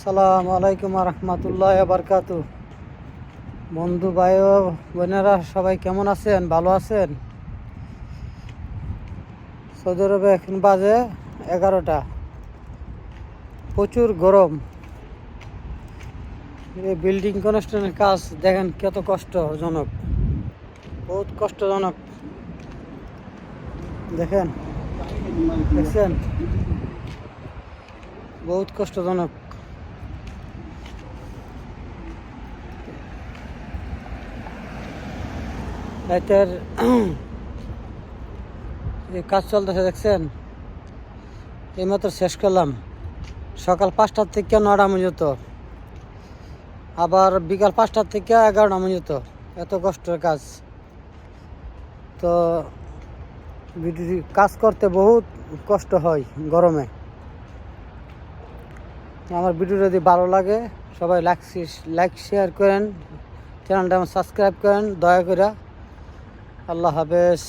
আসসালামু আলাইকুম রহমতুল্লাহ বারকাতু। বন্ধু ভাই ও বোনেরা সবাই কেমন আছেন? ভালো আছেন? সৌদি আরবে এখন বাজে 11টা। প্রচুর গরম। এই বিল্ডিং কনস্ট্রাকশনের কাজ দেখেন কত কষ্টজনক, বহুত কষ্টজনক। দেখেন, দেখছেন, বহুত কষ্টজনক। রাতের এই কাজ চলতেছে, দেখছেন। এইমাত্র শেষ করলাম, সকাল 5টা থেকে 9টা পর্যন্ত, আবার বিকাল 5টা থেকে 11টা পর্যন্ত। এত কষ্টের কাজ। তো কাজ করতে বহুত কষ্ট হয় গরমে। আমার ভিডিও যদি ভালো লাগে সবাই লাইক শেয়ার করেন, চ্যানেলটা আমার সাবস্ক্রাইব করেন দয়া করে। আল্লাহ হাফেজ।